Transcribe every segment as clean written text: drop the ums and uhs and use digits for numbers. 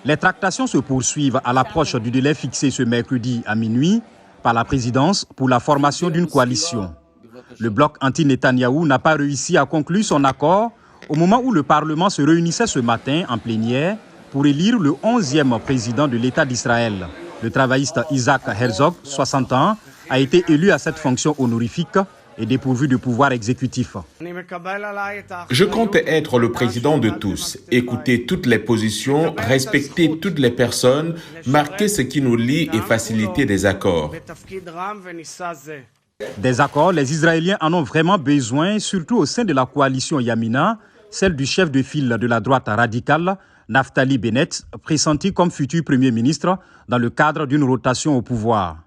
Les tractations se poursuivent à l'approche du délai fixé ce mercredi à minuit par la présidence pour la formation d'une coalition. Le bloc anti-Netanyahou n'a pas réussi à conclure son accord au moment où le Parlement se réunissait ce matin en plénière pour élire le 11e président de l'État d'Israël. Le travailliste Isaac Herzog, 60 ans, a été élu à cette fonction honorifique et dépourvu de pouvoir exécutif. Je compte être le président de tous, écouter toutes les positions, respecter toutes les personnes, marquer ce qui nous lie et faciliter des accords. Des accords, les Israéliens en ont vraiment besoin, surtout au sein de la coalition Yamina, celle du chef de file de la droite radicale, Naftali Bennett, pressenti comme futur Premier ministre dans le cadre d'une rotation au pouvoir.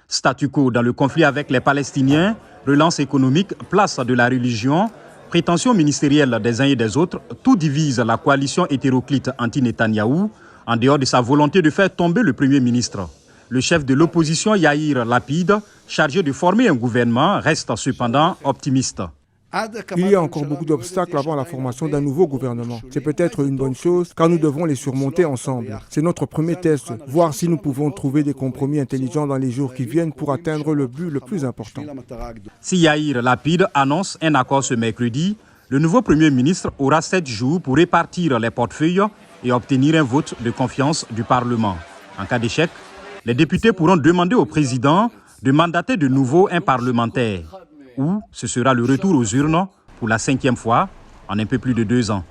Statu quo dans le conflit avec les Palestiniens, relance économique, place de la religion, prétention ministérielle des uns et des autres, tout divise la coalition hétéroclite anti-Netanyahou, en dehors de sa volonté de faire tomber le Premier ministre. Le chef de l'opposition Yair Lapid, chargé de former un gouvernement, reste cependant optimiste. Il y a encore beaucoup d'obstacles avant la formation d'un nouveau gouvernement. C'est peut-être une bonne chose, car nous devons les surmonter ensemble. C'est notre premier test, voir si nous pouvons trouver des compromis intelligents dans les jours qui viennent pour atteindre le but le plus important. Si Yair Lapid annonce un accord ce mercredi, le nouveau Premier ministre aura 7 jours pour répartir les portefeuilles et obtenir un vote de confiance du Parlement. En cas d'échec, les députés pourront demander au président de mandater de nouveau un parlementaire. Ou ce sera le retour aux urnes pour la 5e fois en un peu plus de 2 ans.